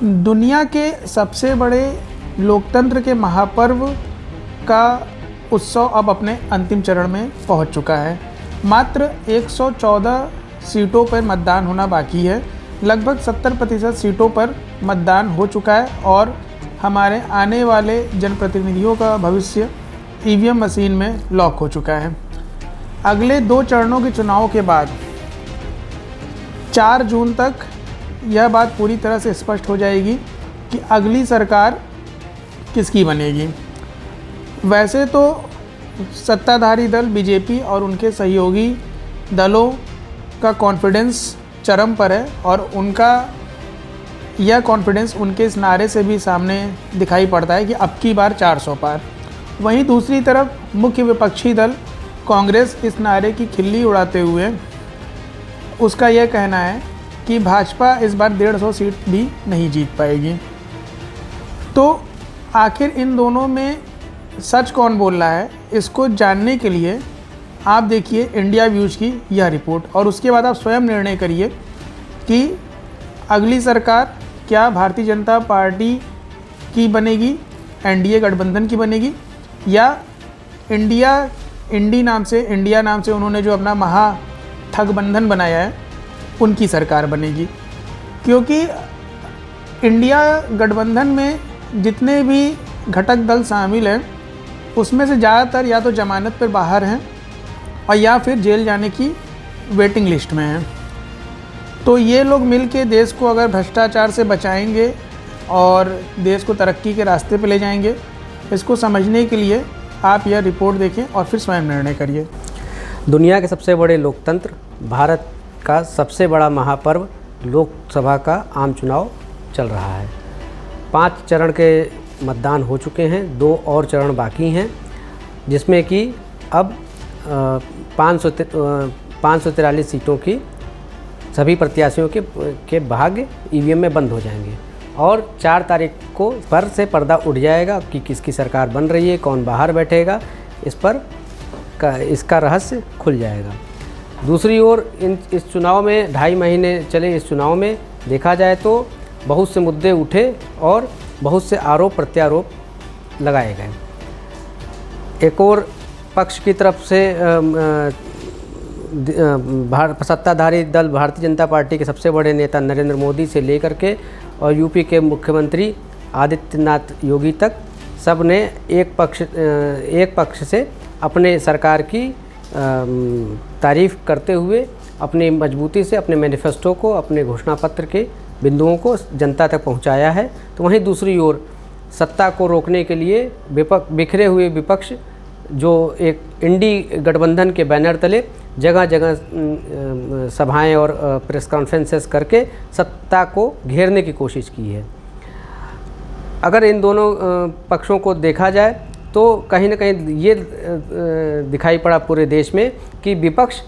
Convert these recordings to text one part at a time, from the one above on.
दुनिया के सबसे बड़े लोकतंत्र के महापर्व का उत्सव अब अपने अंतिम चरण में पहुंच चुका है। मात्र 114 सीटों पर मतदान होना बाकी है। लगभग 70% सीटों पर मतदान हो चुका है और हमारे आने वाले जनप्रतिनिधियों का भविष्य ईवीएम मशीन में लॉक हो चुका है। अगले 2 चरणों के चुनाव के बाद 4 जून तक यह बात पूरी तरह से स्पष्ट हो जाएगी कि अगली सरकार किसकी बनेगी। वैसे तो सत्ताधारी दल बीजेपी और उनके सहयोगी दलों का कॉन्फिडेंस चरम पर है और उनका यह कॉन्फिडेंस उनके इस नारे से भी सामने दिखाई पड़ता है कि अब की बार 400 पार। वहीं दूसरी तरफ मुख्य विपक्षी दल कांग्रेस इस नारे की खिल्ली उड़ाते हुए उसका यह कहना है कि भाजपा इस बार 150 सीट भी नहीं जीत पाएगी। तो आखिर इन दोनों में सच कौन बोल रहा है, इसको जानने के लिए आप देखिए इंडिया व्यूज़ की यह रिपोर्ट और उसके बाद आप स्वयं निर्णय करिए कि अगली सरकार क्या भारतीय जनता पार्टी की बनेगी, एनडीए गठबंधन की बनेगी, या इंडिया नाम से उन्होंने जो अपना महाठगबंधन बनाया है उनकी सरकार बनेगी। क्योंकि इंडिया गठबंधन में जितने भी घटक दल शामिल हैं उसमें से ज़्यादातर या तो जमानत पर बाहर हैं और या फिर जेल जाने की वेटिंग लिस्ट में हैं। तो ये लोग मिल के देश को अगर भ्रष्टाचार से बचाएंगे और देश को तरक्की के रास्ते पे ले जाएंगे, इसको समझने के लिए आप यह रिपोर्ट देखें और फिर स्वयं निर्णय करिए। दुनिया के सबसे बड़े लोकतंत्र, भारत का सबसे बड़ा महापर्व लोकसभा का आम चुनाव चल रहा है। 5 चरण के मतदान हो चुके हैं, 2 और चरण बाकी हैं, जिसमें कि अब 543 सीटों की सभी प्रत्याशियों के भाग्य ईवीएम में बंद हो जाएंगे और 4 तारीख को पर से पर्दा उठ जाएगा कि किसकी सरकार बन रही है, कौन बाहर बैठेगा, इसका रहस्य खुल जाएगा। दूसरी ओर इस चुनाव में 2.5 महीने चले इस चुनाव में देखा जाए तो बहुत से मुद्दे उठे और बहुत से आरोप प्रत्यारोप लगाए गए। एक और पक्ष की तरफ से सत्ताधारी दल भारतीय जनता पार्टी के सबसे बड़े नेता नरेंद्र मोदी से लेकर के और यूपी के मुख्यमंत्री आदित्यनाथ योगी तक सब ने एक पक्ष से अपने सरकार की तारीफ़ करते हुए अपनी मजबूती से अपने मैनिफेस्टो को, अपने घोषणा पत्र के बिंदुओं को जनता तक पहुंचाया है। तो वहीं दूसरी ओर सत्ता को रोकने के लिए बिखरे हुए विपक्ष जो एक इंडी गठबंधन के बैनर तले जगह जगह सभाएं और प्रेस कॉन्फ्रेंसेस करके सत्ता को घेरने की कोशिश की है। अगर इन दोनों पक्षों को देखा जाए तो कहीं ना कहीं ये दिखाई पड़ा पूरे देश में कि विपक्ष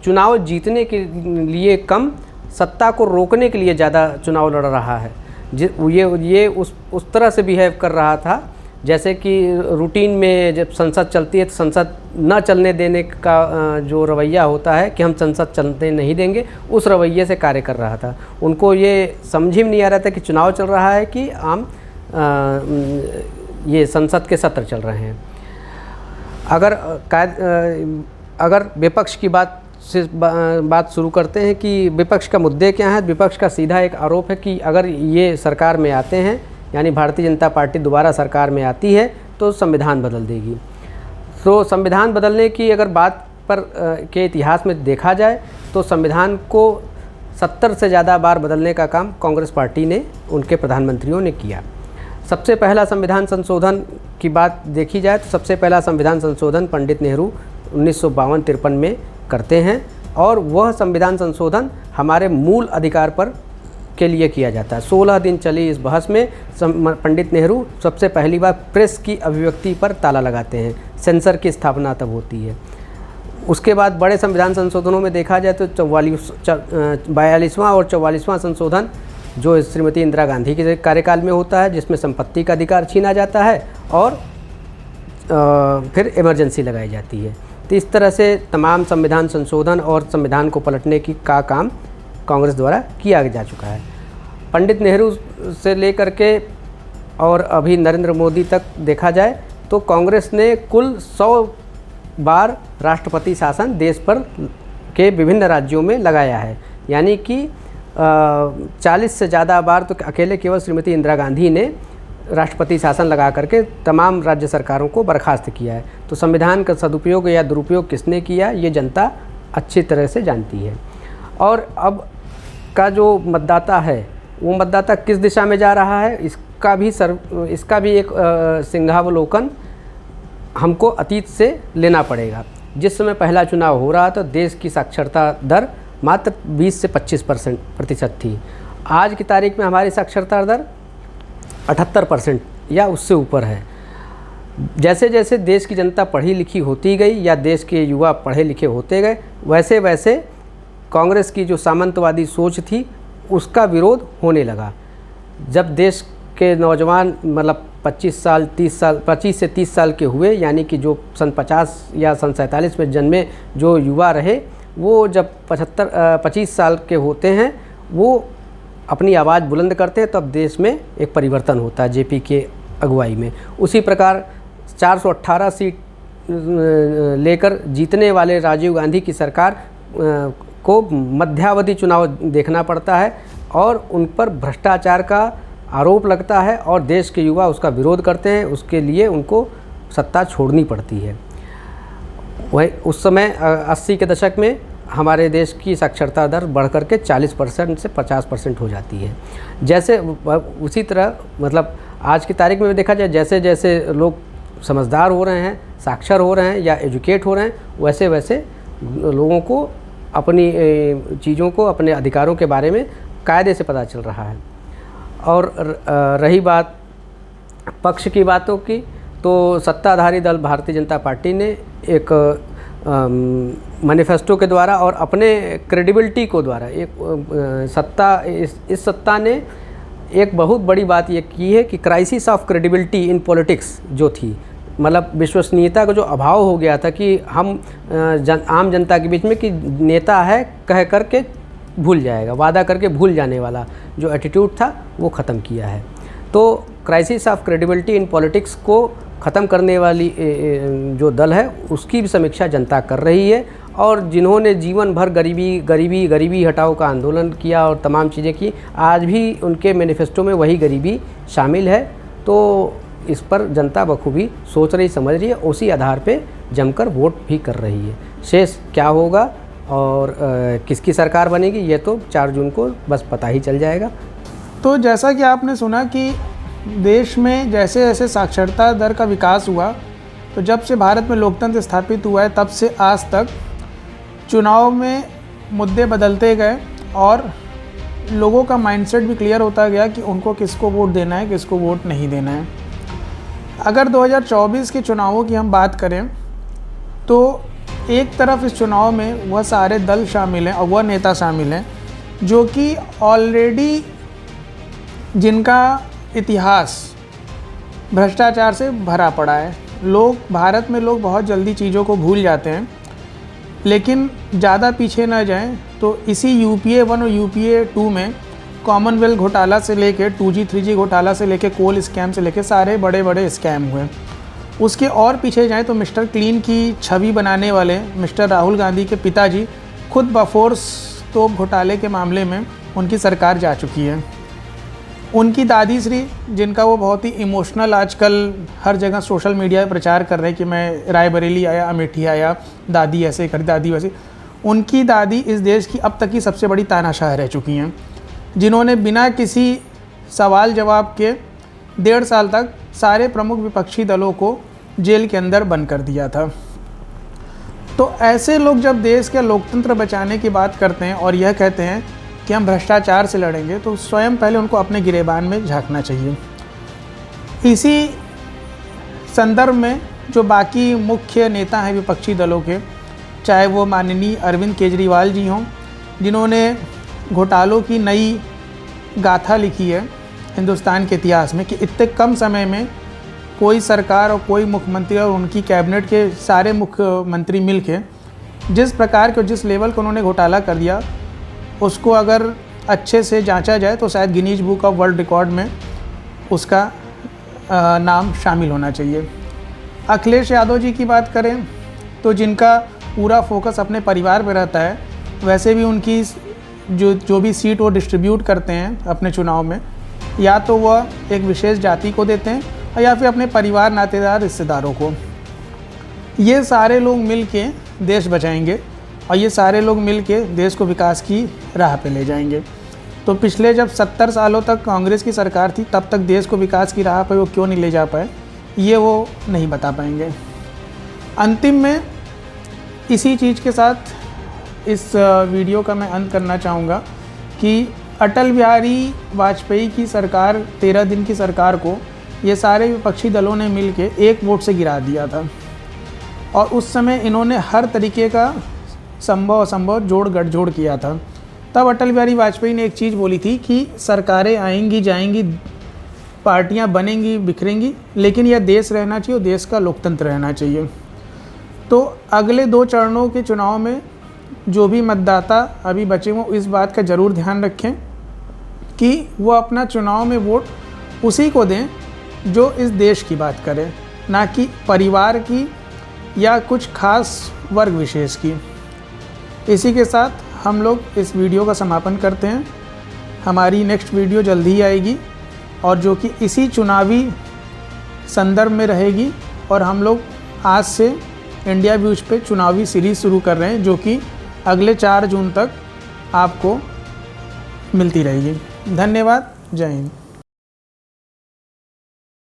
चुनाव जीतने के लिए कम, सत्ता को रोकने के लिए ज़्यादा चुनाव लड़ रहा है। ये उस तरह से बिहेव कर रहा था जैसे कि रूटीन में जब संसद चलती है तो संसद न चलने देने का जो रवैया होता है कि हम संसद चलने नहीं देंगे, उस रवैये से कार्य कर रहा था। उनको ये समझ ही नहीं आ रहा था कि चुनाव चल रहा है कि आम ये संसद के सत्र चल रहे हैं। अगर विपक्ष की बात शुरू करते हैं कि विपक्ष का मुद्दे क्या है। विपक्ष का सीधा एक आरोप है कि अगर ये सरकार में आते हैं, यानी भारतीय जनता पार्टी दोबारा सरकार में आती है तो संविधान बदल देगी। तो संविधान बदलने की अगर बात पर के इतिहास में देखा जाए तो संविधान को 70 से ज़्यादा बार बदलने का काम कांग्रेस पार्टी ने, उनके प्रधानमंत्रियों ने किया। सबसे पहला संविधान संशोधन की बात देखी जाए तो सबसे पहला संविधान संशोधन पंडित नेहरू 1952-53 में करते हैं और वह संविधान संशोधन हमारे मूल अधिकार पर के लिए किया जाता है। 16 दिन चली इस बहस में पंडित नेहरू सबसे पहली बार प्रेस की अभिव्यक्ति पर ताला लगाते हैं। सेंसर की स्थापना तब होती है। उसके बाद बड़े संविधान संशोधनों में देखा जाए तो 42वां और 44वां संशोधन जो श्रीमती इंदिरा गांधी के कार्यकाल में होता है, जिसमें संपत्ति का अधिकार छीना जाता है और फिर इमरजेंसी लगाई जाती है। तो इस तरह से तमाम संविधान संशोधन और संविधान को पलटने का काम कांग्रेस द्वारा किया जा चुका है। पंडित नेहरू से लेकर के और अभी नरेंद्र मोदी तक देखा जाए तो कांग्रेस ने कुल 100 बार राष्ट्रपति शासन देश पर के विभिन्न राज्यों में लगाया है। यानी कि 40 से ज़्यादा बार तो अकेले केवल श्रीमती इंदिरा गांधी ने राष्ट्रपति शासन लगा करके तमाम राज्य सरकारों को बर्खास्त किया है। तो संविधान का सदुपयोग या दुरुपयोग किसने किया, ये जनता अच्छी तरह से जानती है। और अब का जो मतदाता है वो मतदाता किस दिशा में जा रहा है, इसका भी एक सिंहावलोकन हमको अतीत से लेना पड़ेगा। जिस समय पहला चुनाव हो रहा था देश की साक्षरता दर मात्र 20 से 25% थी। आज की तारीख में हमारी साक्षरता दर 78% या उससे ऊपर है। जैसे जैसे देश की जनता पढ़ी लिखी होती गई या देश के युवा पढ़े लिखे होते गए, वैसे वैसे कांग्रेस की जो सामंतवादी सोच थी उसका विरोध होने लगा। जब देश के नौजवान मतलब 25 से 30 साल के हुए, यानी कि जो सन 50 या सन 47 में जन्मे जो युवा रहे, वो जब 25 साल के होते हैं वो अपनी आवाज़ बुलंद करते हैं, तब देश में एक परिवर्तन होता है जेपी के अगुवाई में। उसी प्रकार 418 सीट लेकर जीतने वाले राजीव गांधी की सरकार को मध्यावधि चुनाव देखना पड़ता है और उन पर भ्रष्टाचार का आरोप लगता है और देश के युवा उसका विरोध करते हैं। उसके लिए उनको सत्ता छोड़नी पड़ती है। वही उस समय 80 के दशक में हमारे देश की साक्षरता दर बढ़ कर के 40% से 50% हो जाती है। जैसे उसी तरह मतलब आज की तारीख में देखा जाए, जैसे जैसे लोग समझदार हो रहे हैं, साक्षर हो रहे हैं या एजुकेट हो रहे हैं, वैसे वैसे लोगों को अपनी चीज़ों को, अपने अधिकारों के बारे में कायदे से पता चल रहा है। और रही बात पक्ष की बातों की, तो सत्ताधारी दल भारतीय जनता पार्टी ने एक मैनिफेस्टो के द्वारा और अपने क्रेडिबिलिटी को द्वारा इस सत्ता ने एक बहुत बड़ी बात ये की है कि crisis of credibility in politics जो थी, मतलब विश्वसनीयता का जो अभाव हो गया था कि हम आम जनता के बीच में कि नेता है कह करके भूल जाएगा, वादा करके भूल जाने वाला जो एटीट्यूड था वो ख़त्म किया है। तो crisis of credibility in politics को ख़त्म करने वाली जो दल है उसकी भी समीक्षा जनता कर रही है। और जिन्होंने जीवन भर गरीबी हटाओ का आंदोलन किया और तमाम चीज़ें की, आज भी उनके मैनिफेस्टो में वही गरीबी शामिल है। तो इस पर जनता बखूबी सोच रही, समझ रही है, उसी आधार पे जमकर वोट भी कर रही है। शेष क्या होगा और किसकी सरकार बनेगी ये तो 4 जून को बस पता ही चल जाएगा। तो जैसा कि आपने सुना कि देश में जैसे जैसे साक्षरता दर का विकास हुआ, तो जब से भारत में लोकतंत्र स्थापित हुआ है तब से आज तक चुनाव में मुद्दे बदलते गए और लोगों का माइंडसेट भी क्लियर होता गया कि उनको किसको वोट देना है, किसको वोट नहीं देना है। अगर 2024 के चुनावों की हम बात करें तो एक तरफ इस चुनाव में वह सारे दल शामिल हैं और वह नेता शामिल हैं जो कि ऑलरेडी जिनका इतिहास भ्रष्टाचार से भरा पड़ा है। भारत में लोग बहुत जल्दी चीज़ों को भूल जाते हैं, लेकिन ज़्यादा पीछे न जाएं तो इसी UPA 1 और UPA 2 में कॉमनवेल्थ घोटाला से लेकर 2G 3G घोटाला से लेकर कोल स्कैम से लेकर सारे बड़े बड़े स्कैम हुए। उसके और पीछे जाएं तो मिस्टर क्लीन की छवि बनाने वाले मिस्टर राहुल गांधी के पिताजी खुद बफोर्स तोप घोटाले के मामले में उनकी सरकार जा चुकी है। उनकी दादी श्री, जिनका वो बहुत ही इमोशनल आजकल हर जगह सोशल मीडिया पे प्रचार कर रहे हैं कि मैं रायबरेली आया, अमेठी आया, दादी ऐसे कर, दादी वैसे, उनकी दादी इस देश की अब तक की सबसे बड़ी तानाशाह रह चुकी हैं, जिन्होंने बिना किसी सवाल जवाब के 1.5 साल तक सारे प्रमुख विपक्षी दलों को जेल के अंदर बंद कर दिया था। तो ऐसे लोग जब देश के लोकतंत्र बचाने की बात करते हैं और यह कहते हैं कि हम भ्रष्टाचार से लड़ेंगे, तो स्वयं पहले उनको अपने गिरेबान में झांकना चाहिए। इसी संदर्भ में जो बाकी मुख्य नेता हैं विपक्षी दलों के, चाहे वो माननीय अरविंद केजरीवाल जी हों, जिन्होंने घोटालों की नई गाथा लिखी है हिंदुस्तान के इतिहास में कि इतने कम समय में कोई सरकार और कोई मुख्यमंत्री और उनकी कैबिनेट के सारे मुख्यमंत्री मिलके जिस प्रकार के जिस लेवल का उन्होंने घोटाला कर दिया, उसको अगर अच्छे से जांचा जाए तो शायद Guinness book of world record में उसका नाम शामिल होना चाहिए। अखिलेश यादव जी की बात करें तो जिनका पूरा फोकस अपने परिवार पे रहता है, वैसे भी उनकी जो भी सीट वो डिस्ट्रीब्यूट करते हैं अपने चुनाव में, या तो वह एक विशेष जाति को देते हैं या फिर अपने परिवार, नातेदार, रिश्तेदारों को। ये सारे लोग मिल के देश बचाएंगे और ये सारे लोग मिल के देश को विकास की राह पे ले जाएंगे। तो पिछले जब 70 सालों तक कांग्रेस की सरकार थी, तब तक देश को विकास की राह पे वो क्यों नहीं ले जा पाए, ये वो नहीं बता पाएंगे। अंतिम में इसी चीज़ के साथ इस वीडियो का मैं अंत करना चाहूँगा कि अटल बिहारी वाजपेयी की सरकार, 13 दिन की सरकार को ये सारे विपक्षी दलों ने मिल के एक वोट से गिरा दिया था और उस समय इन्होंने हर तरीके का संभव असंभव जोड़ गठजोड़ किया था। तब अटल बिहारी वाजपेयी ने एक चीज़ बोली थी कि सरकारें आएंगी जाएंगी, पार्टियां बनेंगी बिखरेंगी, लेकिन यह देश रहना चाहिए और देश का लोकतंत्र रहना चाहिए। तो अगले 2 चरणों के चुनाव में जो भी मतदाता अभी बचे हों, इस बात का ज़रूर ध्यान रखें कि वो अपना चुनाव में वोट उसी को दें जो इस देश की बात करे, ना कि परिवार की या कुछ खास वर्ग विशेष की। इसी के साथ हम लोग इस वीडियो का समापन करते हैं। हमारी नेक्स्ट वीडियो जल्दी ही आएगी और जो कि इसी चुनावी संदर्भ में रहेगी, और हम लोग आज से इंडिया व्यूज पे चुनावी सीरीज़ शुरू कर रहे हैं जो कि अगले 4 जून तक आपको मिलती रहेगी। धन्यवाद। जय हिंद।